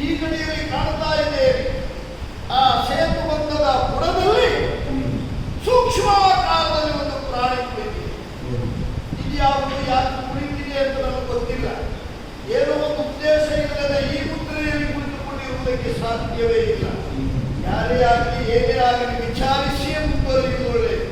ಈ ಗಡಿಯಲ್ಲಿ ಕಾಣ್ತಾ ಇದ್ದೇವೆ. ಆ ಸೇತುಬಂಧದ ಬುಡದಲ್ಲಿ ಸೂಕ್ಷ್ಮಾಕಾರದಲ್ಲಿ ಒಂದು ಪ್ರಾಣಿ ಕುಳಿತಿದೆ. ಇದು ಯಾವುದು, ಯಾಕೆ ಕುಳಿತಿದೆ ಅಂತ ನಮಗೆ ಗೊತ್ತಿಲ್ಲ. ಏನೋ ಒಂದು ಉದ್ದೇಶ ಇಲ್ಲದೆ ಈ ಮುದ್ರೆಯಲ್ಲಿ ಕುಳಿತುಕೊಂಡಿರುವುದಕ್ಕೆ ಸಾಧ್ಯವೇ ಇಲ್ಲ. ಯಾರೇ ಆಗಲಿ ಏನೇ ಆಗಲಿ ವಿಚಾರಿಸಿಯೇ ಮುಂದುವರಿಯುವುದು ಒಳ್ಳೆಯದು.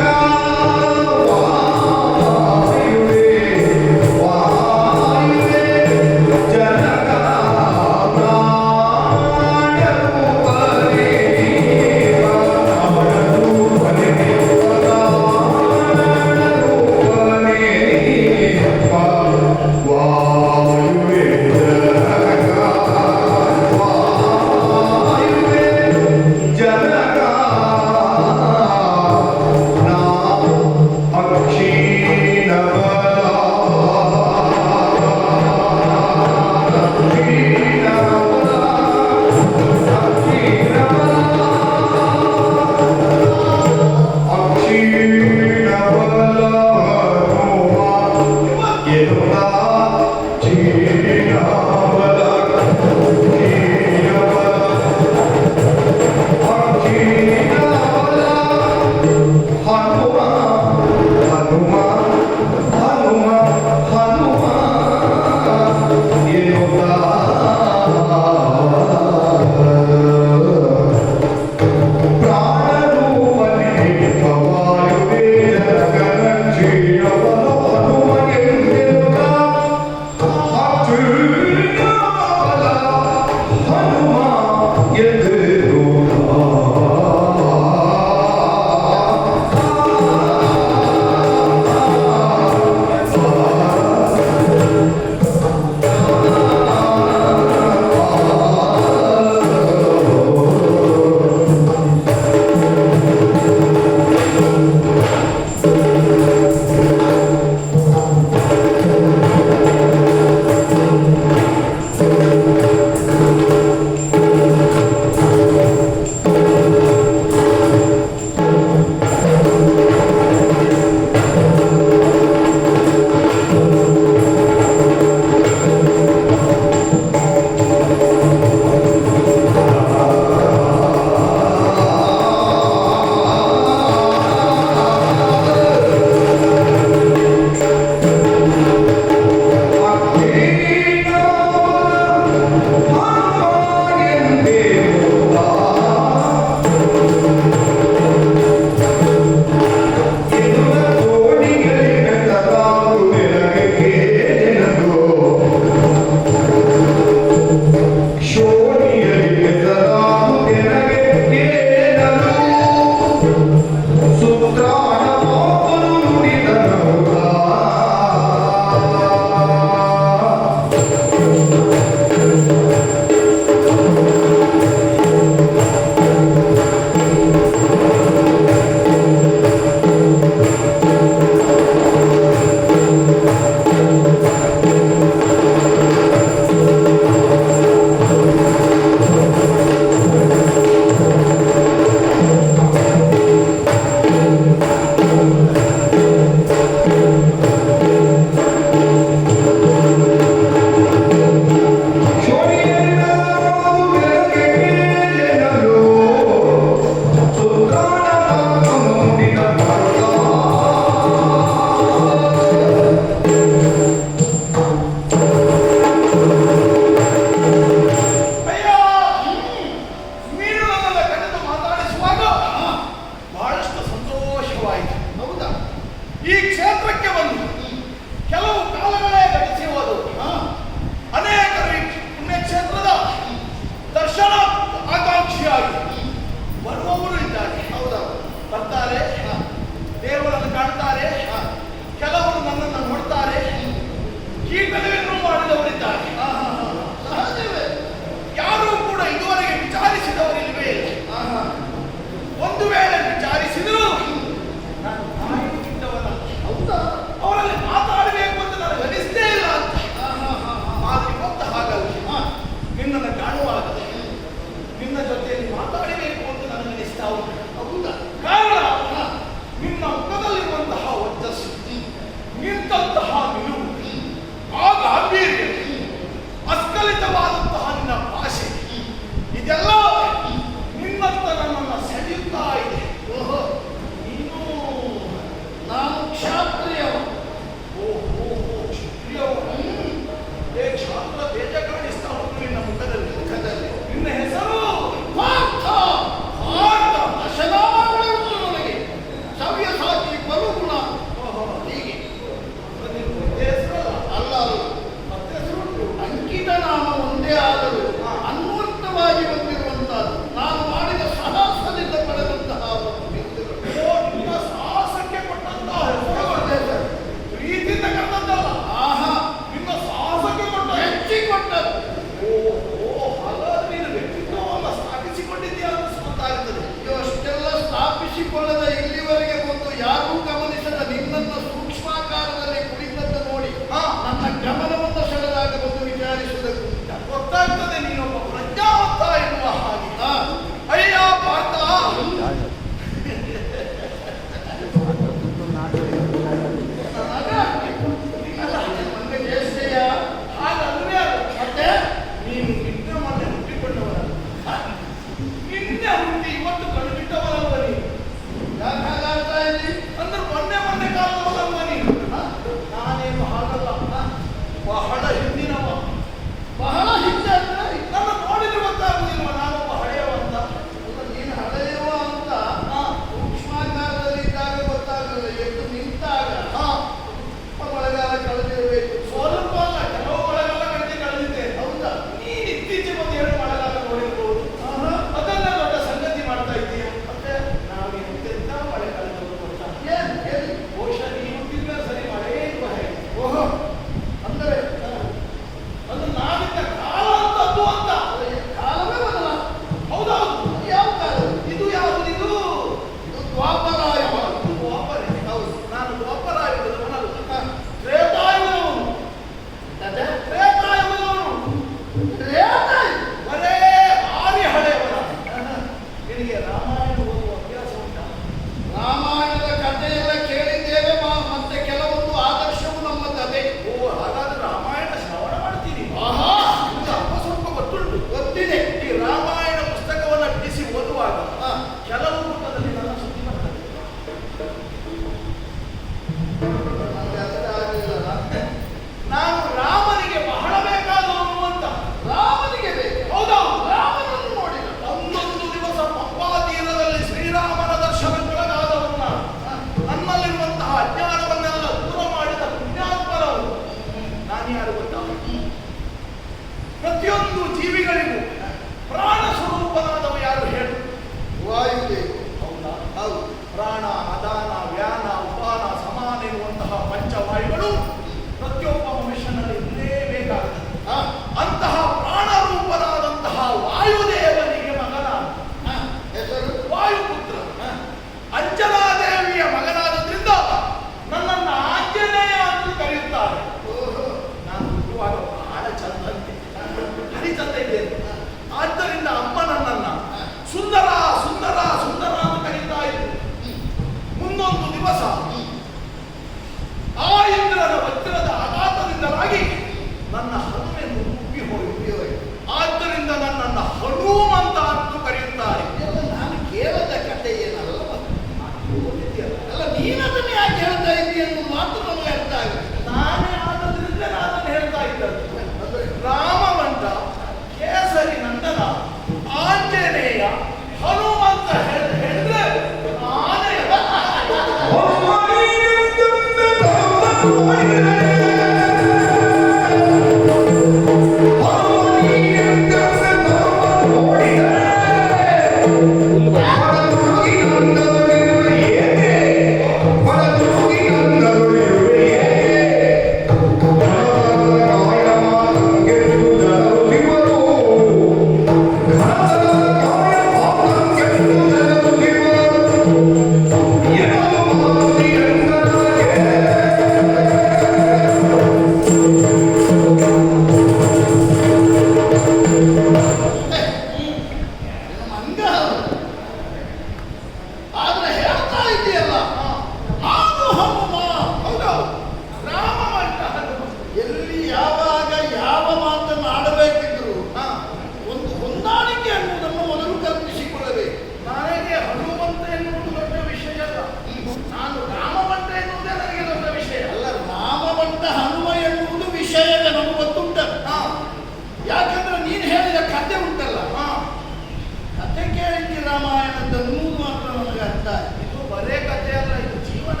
ರಾಮಾಯಣದನ್ನುವುದು ಮಾತ್ರ ನನಗೆ ಅರ್ಥ ಆಯ್ತು. ಇದು ಬರೇ ಕಥೆ ಅಲ್ಲ, ಇದು ಜೀವನ.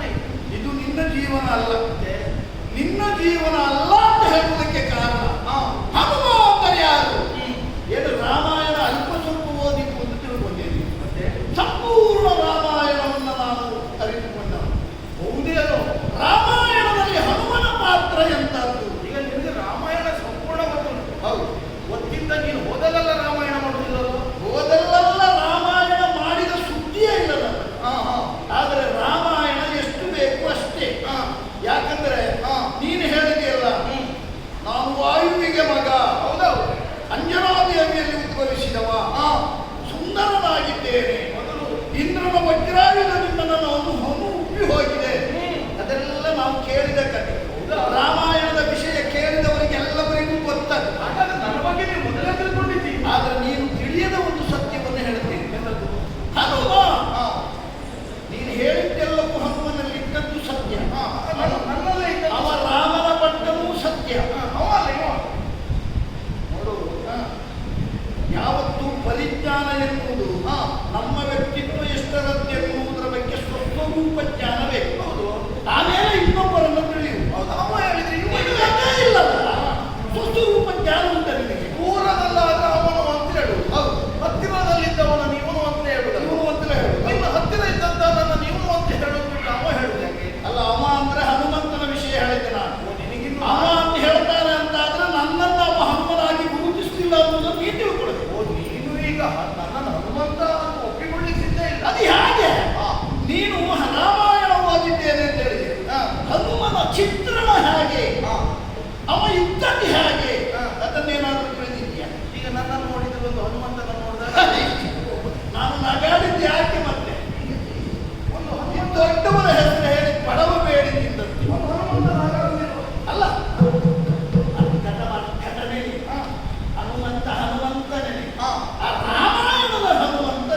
ಇದು ನಿನ್ನ ಜೀವನ ಅಲ್ಲ, ನಿನ್ನ ಜೀವನ ಅಲ್ಲ ಅಂತ ಹೇಳುವುದಕ್ಕೆ ಕಾರಣ ಹನುಮ ಅಂದರೆ ಯಾರು? ಏನು ರಾಮಾಯಣ ಅಲ್ಪ ಸ್ವಲ್ಪ ಓದಿದ್ದು ಅಂತ ತಿಳ್ಕೊಂಡಿದ್ದೀನಿ, ಮತ್ತೆ ಸಂಪೂರ್ಣ ರಾಮಾಯಣವನ್ನು ನಾನು ಅರಿತುಕೊಂಡನು. ಹೌದೇ ಅದು. ರಾಮಾಯಣದಲ್ಲಿ ಹನುಮನ ಪಾತ್ರ ಎಂತದ್ದು? ಈಗ ನಿಮಗೆ ರಾಮಾಯಣ ಸಂಪೂರ್ಣ ಗೊತ್ತುಂಟು. ಹೌದು, ಗೊತ್ತಿದ್ದ ನೀನು ಓದಲೆಲ್ಲ ರಾಮಾಯಣ ಮಾಡುವುದಿಲ್ಲಲ್ಲ. ಓದಲ್ಲೆಲ್ಲ ರಾಮಾಯಣ ಮಾಡಿದ ಸುದ್ದಿಯೇ ಇಲ್ಲ ನನಗೆ. ಆದರೆ ರಾಮಾಯಣ ಎಷ್ಟು ಬೇಕು ಅಷ್ಟೇ. ಯಾಕಂದ್ರೆ ನೀನು ಹೇಳಿದೆಯಲ್ಲ, ನಾನು ವಾಯುವಿಗೆ ಮಗ, ಹೌದೌದು, ಅಂಜನಾದೇವಿಯಲ್ಲಿ ಉದ್ಭವಿಸಿದವ, ಸುಂದರನಾಗಿದ್ದೇನೆ, ಇಂದ್ರನ ವಜ್ರಾಯುಧದಿಂದ ನನ್ನನ್ನು ಹೊನ್ನು ಉಪ್ಪಿ ಹೋಗಿದೆ. ಅದೆಲ್ಲ ನಾವು ಕೇಳಿದ ಕಥೆ. ರಾಮಾಯಣದ ವಿಷಯ ಕೇಳಿದವರಿಗೆಲ್ಲವರಿಗೂ ಗೊತ್ತದು. ಹಾಗಾದ್ರೆ ನನ್ನ ಬಗ್ಗೆ ನೀವು ಮೊದಲೇ ತಿಳ್ಕೊಂಡಿದ್ದೀನಿ. ಆದರೆ ನೀನು ತಿಳಿಯದ ಒಂದು ಸತ್ಯವನ್ನು ಹೇಳ್ತೀನಿ. ಹನುಮ, ನೀನು ಹೇಳಿದ್ದೆಲ್ಲವೂ ಹನುಮನಲ್ಲಿ ಇದ್ದದ್ದು ಸತ್ಯ. ನನ್ನಲ್ಲೇ ಇದ್ದ ಅವ ರಾಮನ ಪಟ್ಟನೂ ಸತ್ಯ. ನೋಡು, ಯಾವತ್ತೂ ಪರಿಜ್ಞಾನ ಎನ್ನುವುದು ನಮ್ಮ ವ್ಯಕ್ತಿತ್ವ ಎಷ್ಟರದ್ದು ಎನ್ನುವುದರ ಬಗ್ಗೆ ಸ್ವಸ್ವರೂಪ ಜ್ಞಾನ ಬೇಕು. ಹೌದು, ಆಮೇಲೆ ಇನ್ನೊಬ್ಬರನ್ನು ತಿಳಿಯುವುದು. ಹೌದು. ಅವ ಹೇಳಿದ್ರೆ ಇಲ್ಲಲ್ಲ, ಸ್ವಸ್ವರೂಪ ಜ್ಞಾನ ಉಂಟ ನಿನಗೆ. ದೂರದಲ್ಲಾದ್ರೆ ಅವನು ಅಂತ ಹೇಳುವುದು, ಹೌದು, ಹತ್ತಿರದಲ್ಲಿದ್ದವನ ನೀವನು ಅಂತ ಹೇಳುವುದು. ಇವನು ಅಂತಲೇ ಹೇಳುದು. ಇನ್ನು ಹತ್ತಿರ ಇದ್ದಂತ ನನ್ನ ನೀವು ಅಂತ ಹೇಳೋದು ಬಿಟ್ಟು ಅವ ಹೇಳುದು ಯಾಕೆ? ಅಲ್ಲ, ಅವ ಅಂದ್ರೆ ಹನುಮಂತನ ವಿಷಯ ಹೇಳಿದ್ದೆ ನಾನು. ನಿನಗಿನ್ನು ಅವ ಅಂತ ಹೇಳ್ತಾನೆ ಅಂತಾದ್ರೆ ನನ್ನನ್ನು ಅವ ಹನುಮನಾಗಿ ಗುರುತಿಸ್ತಿಲ್ಲ ಅನ್ನೋದನ್ನು ನೀನು ತಿಳ್ಕೊಳ್ಬೇಕು. ನೀನು ಈಗ ನನ್ನನ್ನು ಹನುಮಂತ ಒಪ್ಪಿಕೊಳ್ಳಿಕ್ಕಿದ್ದೇ ಇಲ್ಲ. ಅದು ಹೇಗೆ? ನೀನು ರಾಮಾಯಣ ಓದಿದ್ದೇನೆ ಅಂತ ಹೇಳಿದೆ. ಹನುಮನ ಚಿತ್ರಣ ಹೇಗೆ, ಅವ ಇದ್ದದ್ದು ಹೇಗೆ, ಅದನ್ನೇನಾದ್ರೂ ತಿಳಿದಿದ್ಯಾ? ಈಗ ನನ್ನನ್ನು ನೋಡಿದ್ರೆ ಒಂದು ಹನುಮಂತನ ನೋಡಿದಾಗ ನಾನು ನಗಾಡಿದ್ದು ಯಾಕೆ ಮತ್ತೆ? ಒಂದು ದೊಡ್ಡವರ ಹೆಸರು ಹೇಳಿ ಬಡವ ಬೇಡಿ ನಿಂದದ್ದು ಅಲ್ಲ. ಘಟನೆ ಹನುಮಂತನೇ. ಆ ರಾಮಾಯಣದ ಹನುಮಂತ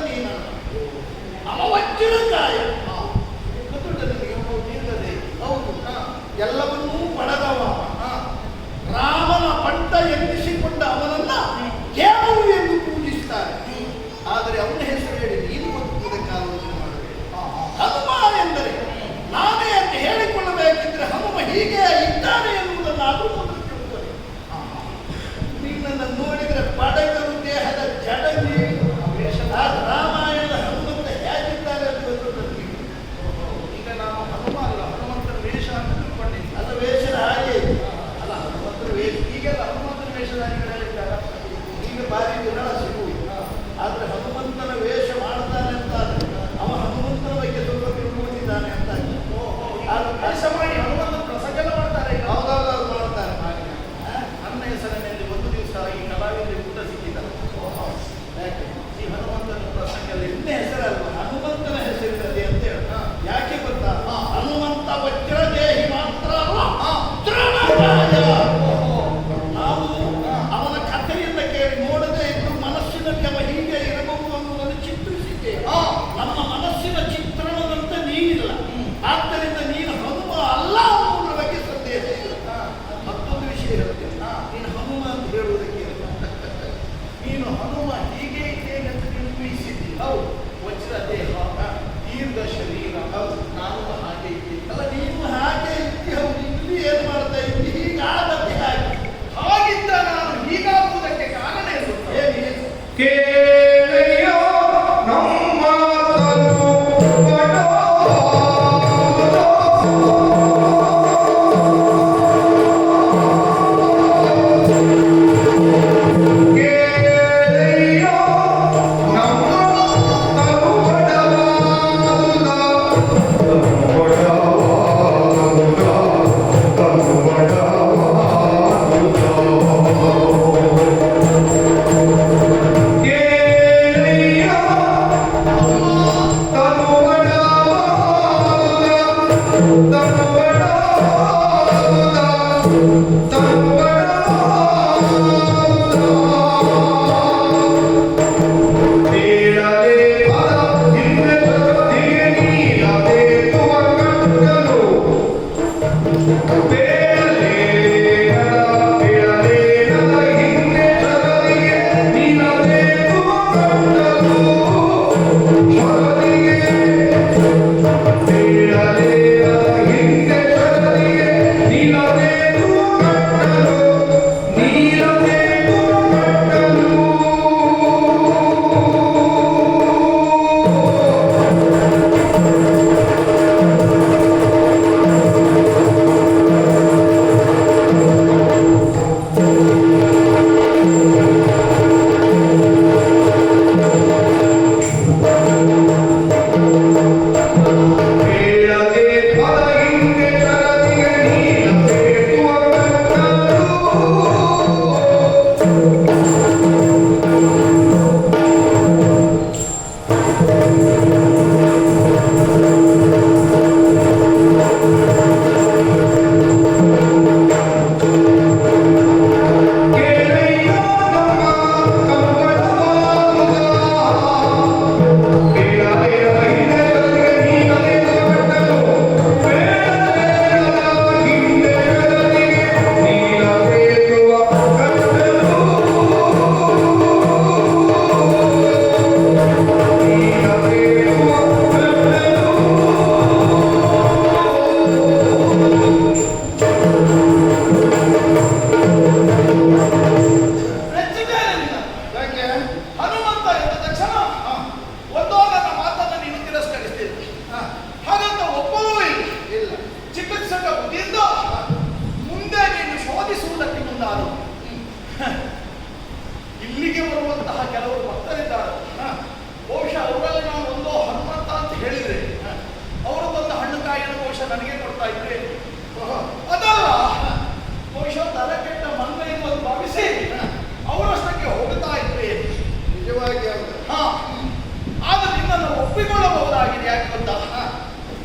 ಒಪ್ಪಿಕೊಳ್ಳಬಹುದಾಗಿದೆ. ಯಾಕೆ ಗೊತ್ತಾ,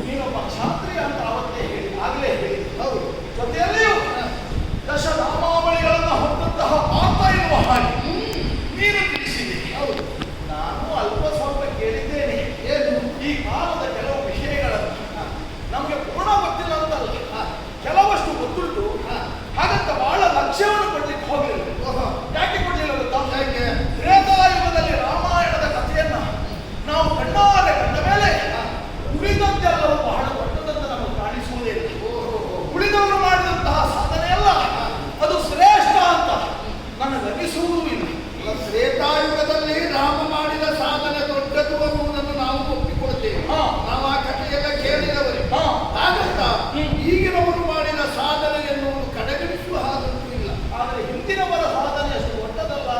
ನೀನೊಬ್ಬ ಕ್ಷಾತ್ರಿಯ ಅಂತ ಅವತ್ತೇ ಹೇಳಿ ಆಗಲೇ ಹೇಳಿ. ಹೌದು. ಜೊತೆಯಲ್ಲಿಯೂ ದಶನಾಮಾವಳಿಗಳನ್ನು ಹೊಂದಂತಹ ಮಾತಾ ಇರುವ ಹಾಗೆ ನೀನು ತಿಳಿಸಿದೆ. ಹೌದು. ನಾನು ಅಲ್ಪ ಸ್ವಲ್ಪ ಕೇಳಿದ್ದೇನೆ. ಏನು? ಈ ಕಾಲದ ಕೆಲವು ವಿಷಯಗಳನ್ನು ನಮಗೆ ಪೂರ್ಣ ಗೊತ್ತಿಲ್ಲ ಅಂತಲ್ಲ, ಕೆಲವಷ್ಟು ಗೊತ್ತುಂಟು. ಹಾಗಂತ ಬಹಳ ಲಕ್ಷ್ಯವನ್ನು ಕೊಡ್ಲಿಕ್ಕೆ ಹೋಗಲಿಲ್ಲ. ಯಾಕೆ ಕೊಡ್ಲಿಲ್ಲ ಗೊತ್ತಾ? ಯಾಕೆ? ತ್ರೇತಾಯುಗದಲ್ಲಿ ರಾಮಾಯಣದ ಕಥೆಯನ್ನ ನಾವು ಕಣ್ಣಾರೆ ಕಂಡ ಮೇಲೆ ಉಳಿದಂತೆಲ್ಲವೂ ಬಹಳ ದೊಡ್ಡದಂತ ನಮಗೆ ಕಾಣಿಸುವುದೇ ಇಲ್ಲ. ಉಳಿದವರು ಮಾಡಿದಂತಹ ಸಾಧನೆ ಅಲ್ಲ, ಅದು ಶ್ರೇಷ್ಠ ಅಂತ ನನಗನಿಸುವುದೂ ಇಲ್ಲ. ತ್ರೇತಾಯುಗದಲ್ಲಿ ರಾಮ ಮಾಡಿದ ಸಾಧನೆ ದೊಡ್ಡದು ಅನ್ನುವುದನ್ನು ನಾವು ಒಪ್ಪಿಕೊಳ್ತೇವೆ. ನಾವು ಆ ಕಥೆಯೆಲ್ಲ ಕೇಳಿದವರೇ. ಹಾಗಂತ ಈಗಿನವರು ಮಾಡಿದ ಸಾಧನೆ ಎನ್ನುವುದು ಕಡೆಗಣಿಸುವ ಹಾಗಂತೂ ಇಲ್ಲ. ಆದರೆ ಹಿಂದಿನವರ ಸಾಧನೆ ಅಷ್ಟು ದೊಡ್ಡದಲ್ಲ.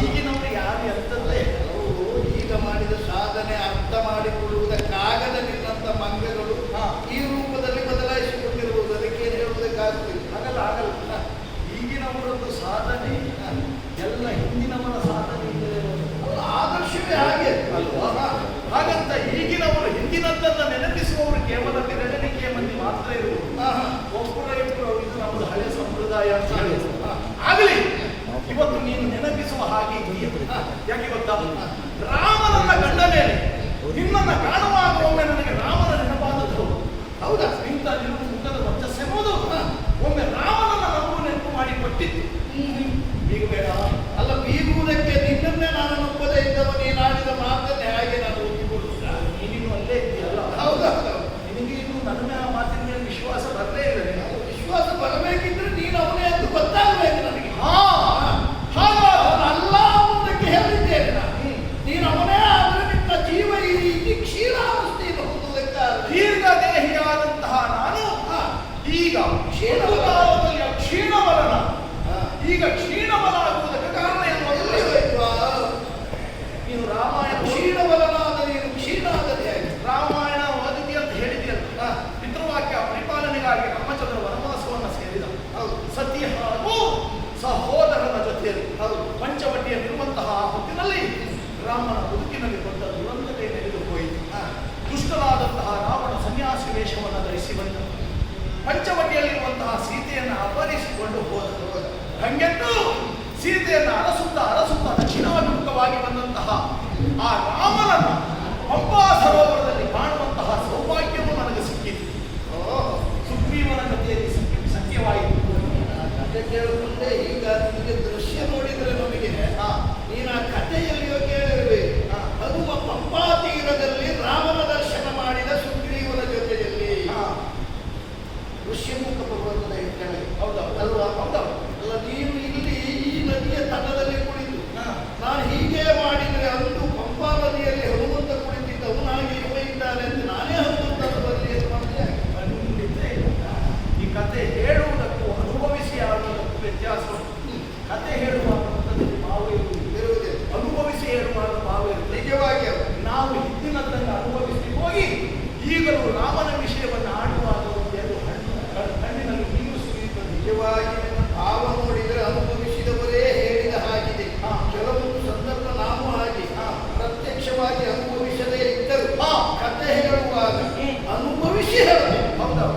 ಈಗಿನವರು ಯಾರು ಎಂತದ್ದೇ ಅವರು ಈಗ ಮಾಡಿದ ಸಾಧನೆ ಅರ್ಥ ಮಾಡಿಕೊಳ್ಳುವುದಕ್ಕಾಗದ ನಿನ್ನಂತ ಮಂಗಗಳು ಈ ರೂಪದಲ್ಲಿ ಬದಲಾಯಿಸಿಕೊಂಡಿರುವುದು ಅದಕ್ಕೆ ಏನು ಹೇಳುವುದಕ್ಕಾಗುತ್ತಿಲ್ಲ. ಆಗಲ್ಲ ಆಗಲ್ಲ. ಈಗಿನವರದ್ದು ಸಾಧನೆ ಎಲ್ಲ ಹಿಂದಿನವರ ಸಾಧನೆ ಆದರ್ಶವೇ ಹಾಗೆ ಅಲ್ವಾ? ಹಾಗಂತ ಈಗಿನವರು ಹಿಂದಿನದ್ದನ್ನು ನೆನಪಿಸುವವರು ಕೇವಲ ಬೆರಳಿಕೆಯ ಮಂದಿ ಮಾತ್ರ ಇರುವುದು. ಒಬ್ಬರ ಇಬ್ಬರು ಇದು ನಮ್ಮದು ಹಳೆ ಸಂಪ್ರದಾಯ ಅಂತ ಹೇಳಿದ್ರು. ಆಗಲಿ, ಇವತ್ತು ನೀನು ನೆನಪಿಸುವ ಹಾಗೆ ಇದೆಯಾ? ಯಾಕೆ ಗೊತ್ತಾ, ರಾಮನನ್ನ ಕಂಡ ಮೇಲೆ ನಿನ್ನನ್ನು ಕಾಣುವಾಗ ಒಮ್ಮೆ ನನಗೆ ರಾಮನ ನೆನಪಾದದ್ದು. ಹೌದಾ? ಇಂಥ ನಿನ್ನ ಮುಖದ ವರ್ಚಸ್ಸೆಂಬುದು ಒಮ್ಮೆ ರಾಮನನ್ನ ನಮಗೂ ನೆನಪು ಮಾಡಿ ಕೊಟ್ಟಿತ್ತು. ಈಗ ಬೇಡ ಅಲ್ಲ, ಬೀಗುವುದಕ್ಕೆ ನಿನ್ನನ್ನೇ ನಾನು ನಂಬದೇ ಇದ್ದವ ನೀನಾಡಿದ ಮಾತನ್ನೇ ಹಾಗೆ ನಾನು ಒಪ್ಪಿಕೊಳ್ಳುವುದ? ನೀನಿನ್ನು ಅಲ್ಲೇ ಇದೆಯಲ್ಲ. ಹೌದಾ? ನಿನಗೆ ಇನ್ನು ನನ್ನ ಮಾತಿನ ಮೇಲೆ ವಿಶ್ವಾಸ ಬರಲೇ ಇಲ್ಲ. ವಿಶ್ವಾಸ ಬರಬೇಕಿದ್ರೆ ನೀನು ಅವನೇ ಅಂತ ಗೊತ್ತಾಗಬೇಕು ನನಗೆ. ಅಲ್ಲ ಅನ್ನೋದಕ್ಕೆ ಹೇಳಿದ್ದೇನೆ ನಾನು. ನೀನು ಅವನೇ ಆದ್ರೆ ನಿನ್ನ ಜೀವ ಈ ರೀತಿ ಕ್ಷೀಣಾವಸ್ಥೆಯನ್ನು ಹೊಂದುವುದಕ್ಕಾಗ ದೀರ್ಘದೇಹಿಯಾದಂತಹ ನಾನು ಈಗ ಕ್ಷೀಣಕಾಲದಲ್ಲಿ ಕ್ಷೀಣಬಲನ ಈಗ ಕ್ಷೀಣಬಲ ಆಗುವುದಕ್ಕೆ ಕಾರಣ ಏನು? ನೀನು ರಾಮಾಯಣ ಕ್ಷೀಣಬಲನಾದ ನೀನು ಕ್ಷೀಣ ಆಗದೆ ಆಗಿ ರಾಮಾಯಣ ಓದಿದಿ ಅಂತ ಹೇಳಿದೆಯಲ್ಲ. ಪಿತೃವಾಕ್ಯ ಪರಿಪಾಲನೆಗಾಗಿ ರಾಮಚಂದ್ರ ವನವಾಸವನ್ನು ಸೇರಿದ. ಸತಿ ಹಾಗೂ ಸಹೋದರನ ಜೊತೆಯಲ್ಲಿ ಪಂಚವಟಿಯಲ್ಲಿರುವಂತಹ ಹೊತ್ತಿನಲ್ಲಿ ರಾಮನ ಬದುಕಿನಲ್ಲಿ ದೊಡ್ಡ ದುರಂತತೆ ನೆಗೆದು ಹೋಯಿತು. ದುಷ್ಟನಾದಂತಹ ರಾವಣ ಸನ್ಯಾಸಿ ವೇಷವನ್ನು ಧರಿಸಿ ಬಂದ. ಪಂಚವಟಿಯಲ್ಲಿರುವಂತಹ ಸೀತೆಯನ್ನು ಅಪಹರಿಸಿಕೊಂಡು ಹೋದ. ಹಂಗೆಂದು ಸೀತೆಯನ್ನು ಅರಸುತ್ತಾ ದಕ್ಷಿಣಾಭಿಮುಖವಾಗಿ ಬಂದಂತಹ ಆ ರಾಮನನ್ನು ಪಂಪಾ ಸರೋವರದಲ್ಲಿ ಕಾಣುವಂತಹ ಸೌಭಾಗ್ಯವು ನನಗೆ ಸಿಕ್ಕಿತು. ಸುಗ್ರೀವನ ಕಥೆಯಲ್ಲಿ ಸತ್ಯವಾಯಿತು. ಕಥೆ ಕೇಳಿಕೊಂಡೆ. ಈಗ ನಿಮಗೆ ದೃಶ್ಯ ನೋಡಿದರೆ ನಮಗೆ ನೀನು ಆ ಕಥೆಯಲ್ಲಿಯೋ ಕೇಳಿರಬೇಕು. ಅದು ಪಂಪಾ ತೀರದಲ್ಲಿ ರಾಮನ ದರ್ಶನ ಮಾಡಿದ ಸುಗ್ರೀವನ ಜೊತೆಯಲ್ಲಿ ಋಷ್ಯಮುಖ ಪರ್ವತದ ಕೆಳಗೆ. ಹೌದಾ? ಅಲ್ವಾ? ಹೌದಾ? ಅಲ್ಲ, ನೀನು ಇಲ್ಲಿ ಈ ನದಿಯ ತಟದಲ್ಲಿ ಕುಳಿತು ನಾನು ಹೀಗೆ ಮಾಡಿದರೆ ಅಂದು ಪಂಪಾ ನದಿಯಲ್ಲಿ ಹನುಮಂತ ಕುಳಿತಿದ್ದವು ನನಗೆ ಇವ ಇದ್ದಾನೆ ಅಂತ ನಾನೇ ಹನುಮಂತನ ಬರಲಿ ಅಂತ ಮಾಡಿದೆ. ಈ ಕಥೆ ಹೇಳುವುದಕ್ಕೂ ಅನುಭವಿಸಿ ಆಡುವುದಕ್ಕೂ ವ್ಯತ್ಯಾಸ. ಕಥೆ ಹೇಳುವಾಗ ಭಾವ ಇರುವುದೇ, ಅನುಭವಿಸಿ ಹೇಳುವಾಗ ಭಾವ ಇರುತ್ತೆ. ನಿಜವಾಗಿ ನಾವು ಹಿಂದಿನದ್ದನ್ನು ಅನುಭವಿಸಿ ಹೋಗಿ ಈಗಲೂ ರಾಮನ ವಿಷಯವನ್ನು ಆಡುವಾಗ ಒಂದೆರಡು ಕಣ್ಣಿನಲ್ಲಿ ನೀರು ಸುರಿಯುತ್ತದೆ. ನಿಜವಾಗಿ ನನ್ನ ಭಾವ ನೋಡಿದರೆ ಅನುಭವಿಸಿದವರೇ ಹೇಳಿದ ಹಾಗಿದೆ. ಕೆಲವೊಂದು ಸಂದರ್ಭ ನಾವು ಹಾಗೆ ಪ್ರತ್ಯಕ್ಷವಾಗಿ ಅನುಭವಿಸದೇ ಇದ್ದರು ಕಥೆ ಹೇಳುವಾಗ ಅನುಭವಿಸಿ ಹೇಳಬೇಕು. ಹೌದಾ?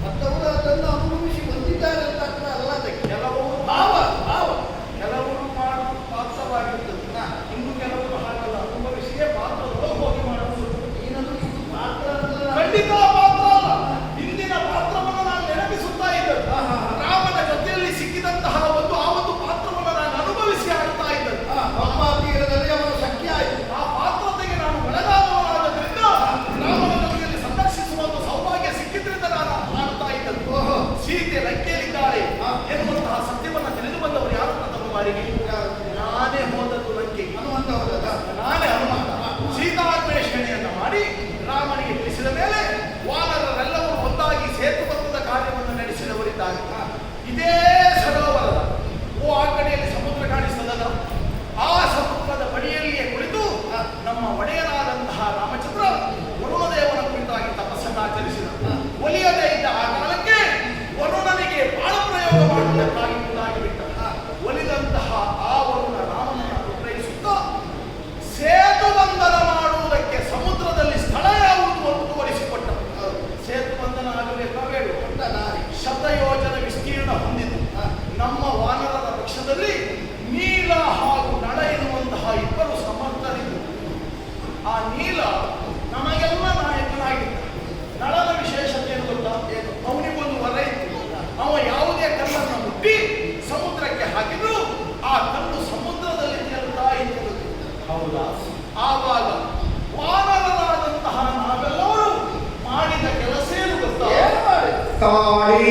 ಮತ್ತವರು ಅದನ್ನು ಅನುಭವಿಸಿ ಬಂದಿದ್ದಾರೆ ಅಂತ ಅಲ್ಲ. ಅದಕ್ಕೆ ಕೆಲವರು ಭಾವ ಕೆಲವರು ಮಾಡುವುದು ಪಾತ್ರವಾಗಿರ್ತದೆ. ಇನ್ನು ಕೆಲವರು ಹಾಗಲ್ಲ, ಅನುಭವಿಸಿಯೇ ಪಾತ್ರದೊಳಗೆ ಹೋಗಿ ಮಾಡುವುದು. ನೀನದು ಇದು ಮಾತ್ರ ಖಂಡಿತ ಆವಾಗ ವಾನರರಾದಂತಹ ನಾವೆಲ್ಲರೂ ಮಾಡಿದ ಕೆಲಸ ಏನು ಗೊತ್ತಾ? ಏನು ಮಾಡಿ ಕಾಳಿ